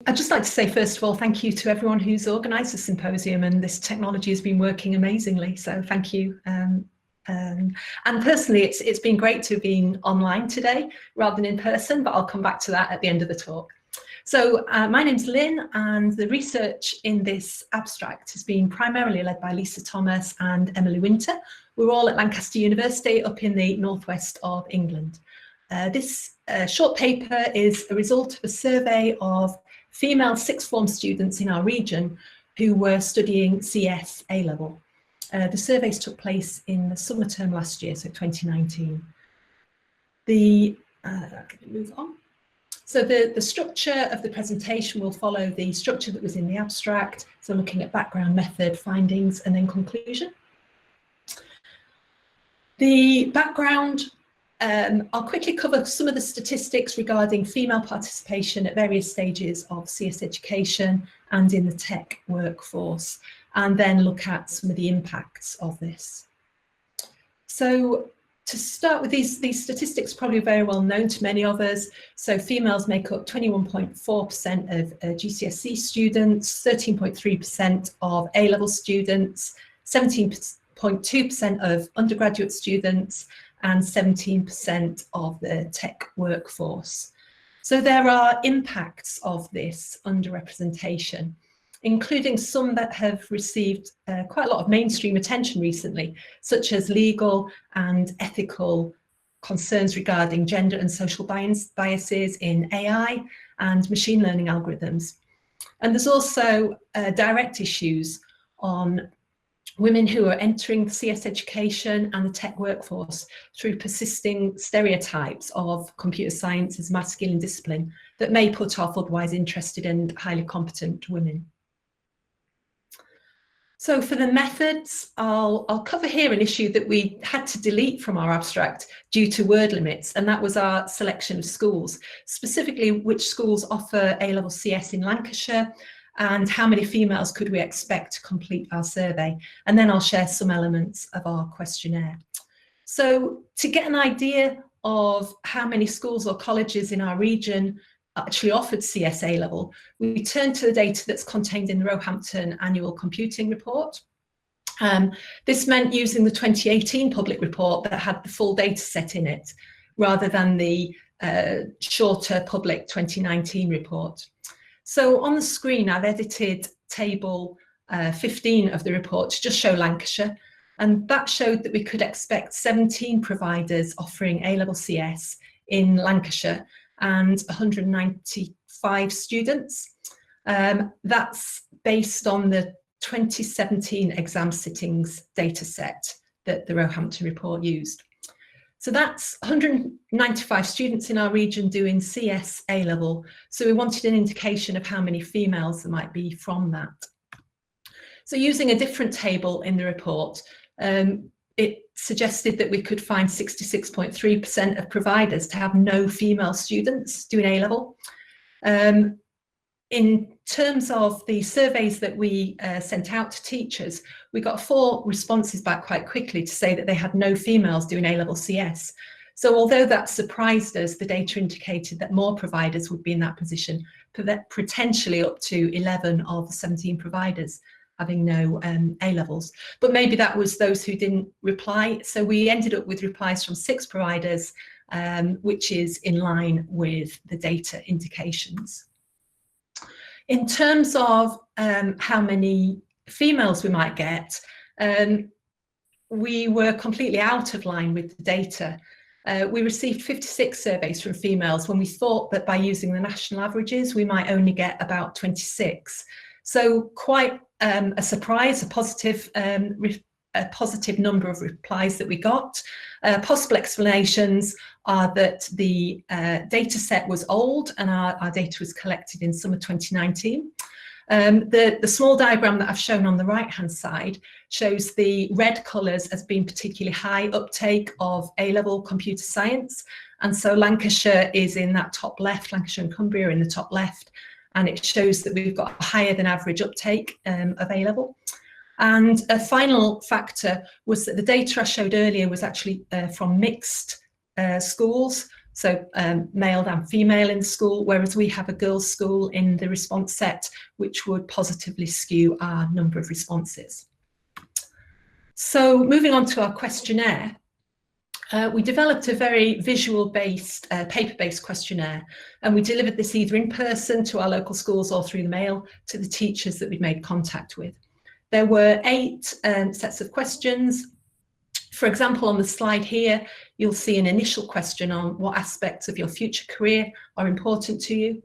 I'd just like to say, first of all, thank you to everyone who's organised the symposium, and this technology has been working amazingly, so thank you. And personally, it's been great to have been online today rather than in person, but I'll come back to that at the end of the talk. So my name's Lynn, and the research in this abstract has been primarily led by Lisa Thomas and Emily Winter. We're all at Lancaster University up in the northwest of England. This short paper is a result of a survey of female sixth form students in our region who were studying CS A-level. The surveys took place in the summer term last year, so 2019. Move on. So the structure of the presentation will follow the structure that was in the abstract, so looking at background, method, findings, and then conclusion. The background, I'll quickly cover some of the statistics regarding female participation at various stages of CS education and in the tech workforce, and then look at some of the impacts of this. So to start with, these statistics are probably very well known to many of us. So females make up 21.4% of GCSE students, 13.3% of A-level students, 17.2% of undergraduate students, and 17% of the tech workforce. So there are impacts of this underrepresentation, including some that have received quite a lot of mainstream attention recently, such as legal and ethical concerns regarding gender and social biases in AI and machine learning algorithms. And there's also direct issues on women who are entering CS education and the tech workforce through persisting stereotypes of computer science as masculine discipline that may put off otherwise interested and highly competent women. So for the methods, I'll cover here an issue that we had to delete from our abstract due to word limits, and that was our selection of schools, specifically which schools offer A-level CS in Lancashire, and how many females could we expect to complete our survey. And then I'll share some elements of our questionnaire. So to get an idea of how many schools or colleges in our region actually offered CS A-level, we turned to the data that's contained in the Roehampton Annual Computing Report. This meant using the 2018 public report that had the full data set in it, rather than the shorter public 2019 report. So on the screen, I've edited table 15 of the report to just show Lancashire, and that showed that we could expect 17 providers offering A-level CS in Lancashire and 195 students. That's based on the 2017 exam sittings data set that the Roehampton report used. So that's 195 students in our region doing CS A-level. So we wanted an indication of how many females there might be from that. So using a different table in the report, it suggested that we could find 66.3% of providers to have no female students doing A-level. In terms of the surveys that we sent out to teachers, we got 4 responses back quite quickly to say that they had no females doing A-level CS. So although that surprised us, the data indicated that more providers would be in that position, potentially up to 11 of the 17 providers having no A-levels. But maybe that was those who didn't reply. So we ended up with replies from 6 providers, which is in line with the data indications. In terms of how many females we might get, we were completely out of line with the data. We received 56 surveys from females when we thought that by using the national averages, we might only get about 26. So quite a surprise, a positive number of replies that we got. Possible explanations are that the data set was old and our data was collected in summer 2019. The small diagram that I've shown on the right-hand side shows the red colours as being particularly high uptake of A-level computer science. And so Lancashire is in that top left, Lancashire and Cumbria are in the top left, and it shows that we've got a higher than average uptake of A-level. And a final factor was that the data I showed earlier was actually from mixed schools. so male than female in school, whereas we have a girls' school in the response set, which would positively skew our number of responses. So moving on to our questionnaire, we developed a very visual-based, paper-based questionnaire, and we delivered this either in person to our local schools or through the mail to the teachers that we'd made contact with. There were 8 sets of questions. For example, on the slide here, you'll see an initial question on what aspects of your future career are important to you.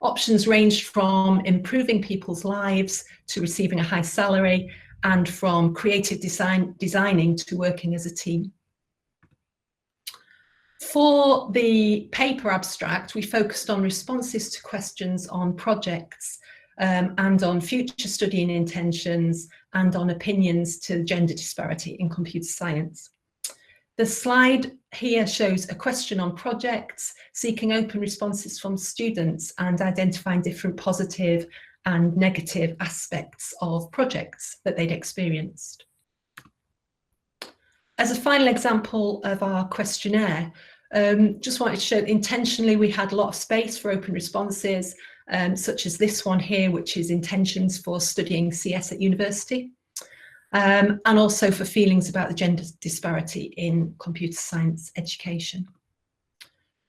Options ranged from improving people's lives to receiving a high salary, and from creative designing to working as a team. For the paper abstract, we focused on responses to questions on projects and on future studying intentions and on opinions to gender disparity in computer science. The slide here shows a question on projects, seeking open responses from students and identifying different positive and negative aspects of projects that they'd experienced. As a final example of our questionnaire, just wanted to show that intentionally we had a lot of space for open responses, such as this one here, which is intentions for studying CS at university, and also for feelings about the gender disparity in computer science education.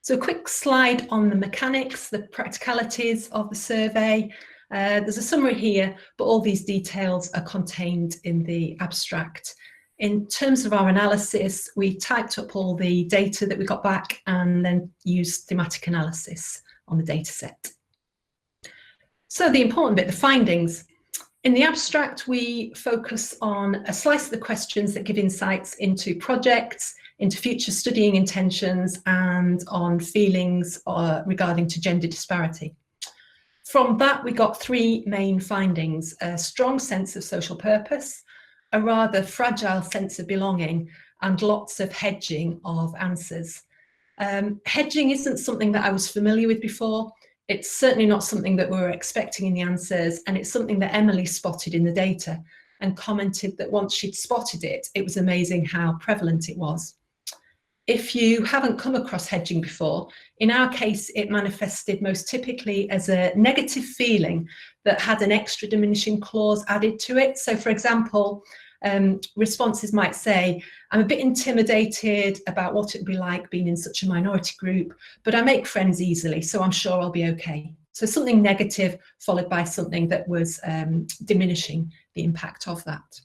So a quick slide on the mechanics, the practicalities of the survey. There's a summary here, but all these details are contained in the abstract. In terms of our analysis, we typed up all the data that we got back and then used thematic analysis on the data set. So the important bit, the findings. In the abstract, we focus on a slice of the questions that give insights into projects, into future studying intentions, and on feelings regarding to gender disparity. From that, we got 3 main findings: a strong sense of social purpose, a rather fragile sense of belonging, and lots of hedging of answers. Hedging isn't something that I was familiar with before. It's certainly not something that we were expecting in the answers, and it's something that Emily spotted in the data and commented that once she'd spotted it, it was amazing how prevalent it was. If you haven't come across hedging before, in our case, it manifested most typically as a negative feeling that had an extra diminishing clause added to it. So for example, responses might say, I'm a bit intimidated about what it would be like being in such a minority group, but I make friends easily, so I'm sure I'll be okay. So something negative followed by something that was diminishing the impact of that.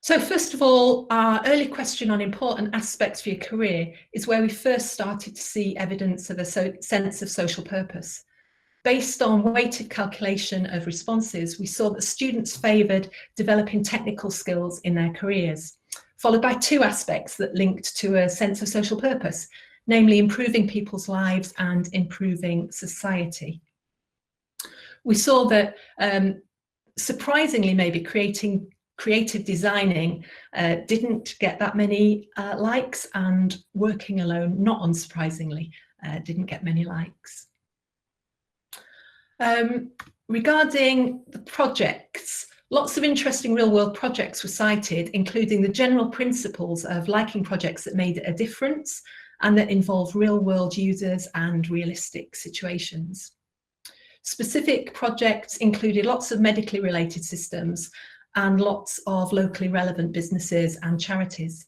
So first of all, our early question on important aspects for your career is where we first started to see evidence of a sense of social purpose. Based on weighted calculation of responses, we saw that students favoured developing technical skills in their careers, followed by 2 aspects that linked to a sense of social purpose, namely improving people's lives and improving society. We saw that, surprisingly maybe, creative designing didn't get that many likes, and working alone, not unsurprisingly, didn't get many likes. Regarding the projects, lots of interesting real-world projects were cited, including the general principles of liking projects that made a difference and that involve real-world users and realistic situations. Specific projects included lots of medically related systems and lots of locally relevant businesses and charities.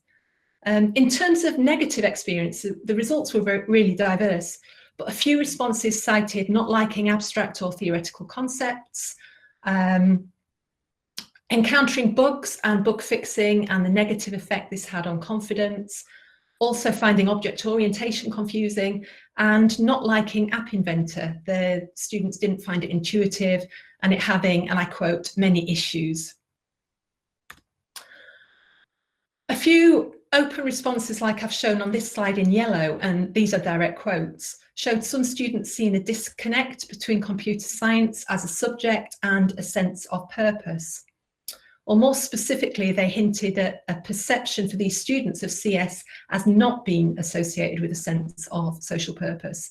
In terms of negative experience, the results were really diverse, but a few responses cited not liking abstract or theoretical concepts, encountering bugs and bug fixing and the negative effect this had on confidence, also finding object orientation confusing, and not liking App Inventor. The students didn't find it intuitive and it having, and I quote, many issues. A few open responses like I've shown on this slide in yellow, and these are direct quotes, showed some students seeing a disconnect between computer science as a subject and a sense of purpose. Or more specifically, they hinted at a perception for these students of CS as not being associated with a sense of social purpose.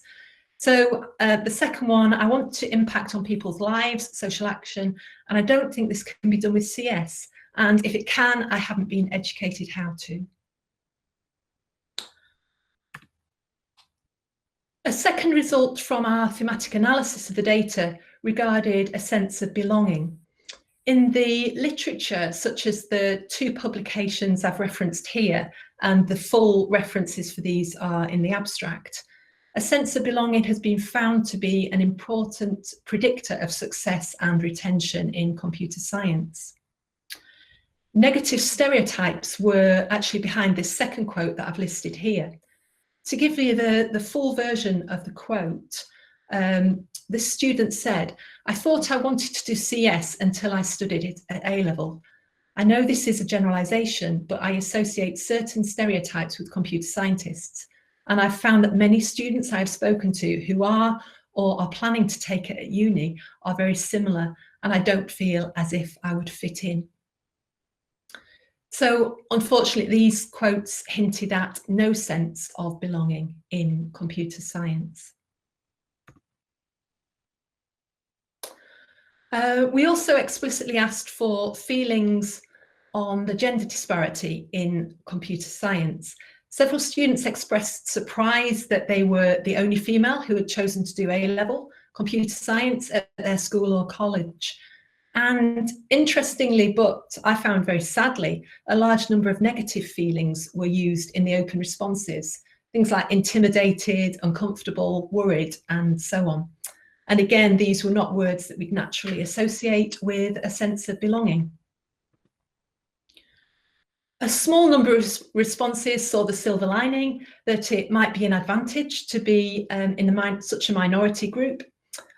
So the second one, I want to impact on people's lives, social action, and I don't think this can be done with CS. And if it can, I haven't been educated how to. A second result from our thematic analysis of the data regarded a sense of belonging. In the literature, such as the 2 publications I've referenced here, and the full references for these are in the abstract, a sense of belonging has been found to be an important predictor of success and retention in computer science. Negative stereotypes were actually behind this second quote that I've listed here. To give you the full version of the quote, the student said, "I thought I wanted to do CS until I studied it at A-level. I know this is a generalization, but I associate certain stereotypes with computer scientists. And I've found that many students I've spoken to who are or are planning to take it at uni are very similar, and I don't feel as if I would fit in." So unfortunately, these quotes hinted at no sense of belonging in computer science. We also explicitly asked for feelings on the gender disparity in computer science. Several students expressed surprise that they were the only female who had chosen to do A-level computer science at their school or college. And interestingly, but I found very sadly, a large number of negative feelings were used in the open responses. Things like intimidated, uncomfortable, worried, and so on. And again, these were not words that we'd naturally associate with a sense of belonging. A small number of responses saw the silver lining that it might be an advantage to be in such a minority group,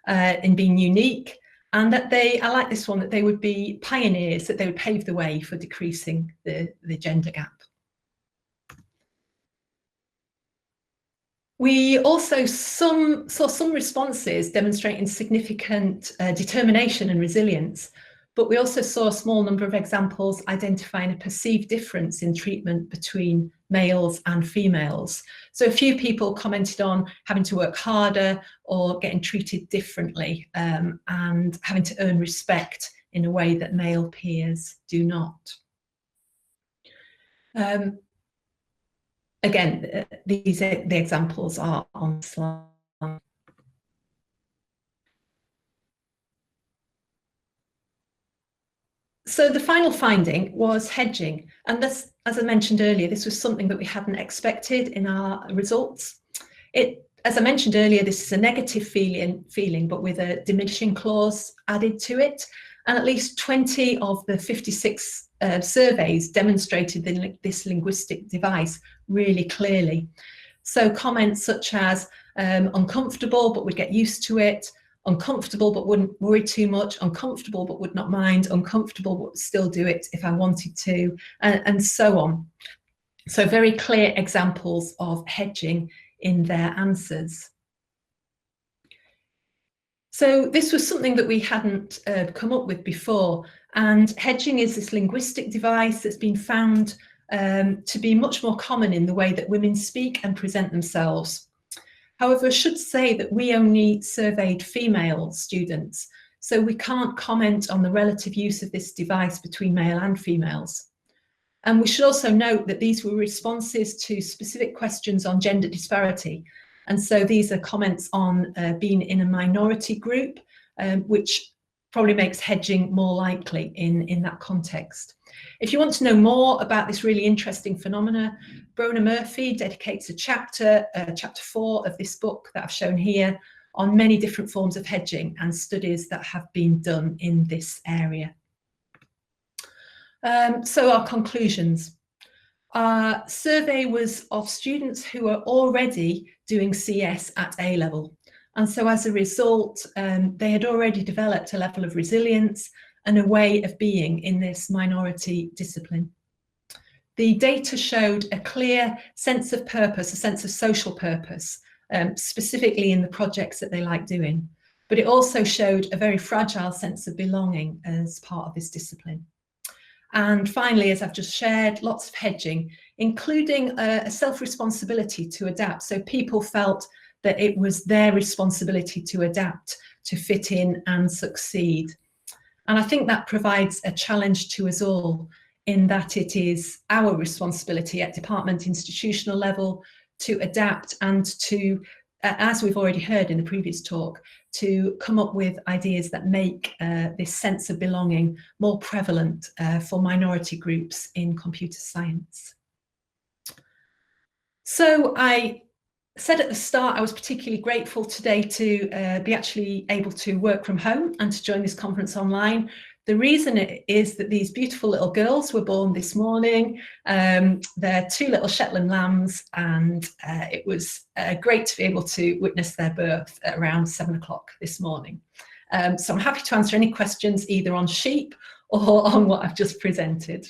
in being unique, and that I like this one, that they would be pioneers, that they would pave the way for decreasing the gender gap. We also saw some responses demonstrating significant determination and resilience, but we also saw a small number of examples identifying a perceived difference in treatment between males and females. So a few people commented on having to work harder or getting treated differently, and having to earn respect in a way that male peers do not. Again, the examples are on the slide. So the final finding was hedging, and this, as I mentioned earlier, this was something that we hadn't expected in our results. As I mentioned earlier, this is a negative feeling, but with a diminishing clause added to it, and at least 20 of the 56 surveys demonstrated this linguistic device really clearly. So comments such as uncomfortable but would get used to it, uncomfortable but wouldn't worry too much, uncomfortable but would not mind, uncomfortable but would still do it if I wanted to, and so on. So very clear examples of hedging in their answers. So this was something that we hadn't come up with before, and hedging is this linguistic device that's been found to be much more common in the way that women speak and present themselves. However, I should say that we only surveyed female students, so we can't comment on the relative use of this device between male and females. And we should also note that these were responses to specific questions on gender disparity. And so these are comments on being in a minority group, which probably makes hedging more likely in that context. If you want to know more about this really interesting phenomena, Brona Murphy dedicates a chapter 4 of this book that I've shown here, on many different forms of hedging and studies that have been done in this area. So our conclusions. Our survey was of students who are already doing CS at A-level. And so as a result, they had already developed a level of resilience and a way of being in this minority discipline. The data showed a clear sense of purpose, a sense of social purpose, specifically in the projects that they like doing. But it also showed a very fragile sense of belonging as part of this discipline. And finally, as I've just shared, lots of hedging, including a self-responsibility to adapt. So people felt that it was their responsibility to adapt, to fit in and succeed. And I think that provides a challenge to us all, in that it is our responsibility at department institutional level to adapt and to as we've already heard in the previous talk, to come up with ideas that make this sense of belonging more prevalent for minority groups in computer science. So I said at the start I was particularly grateful today to be actually able to work from home and to join this conference online. The reason is that these beautiful little girls were born this morning. They're 2 little Shetland lambs, and it was great to be able to witness their birth at around 7 o'clock this morning. So I'm happy to answer any questions either on sheep or on what I've just presented.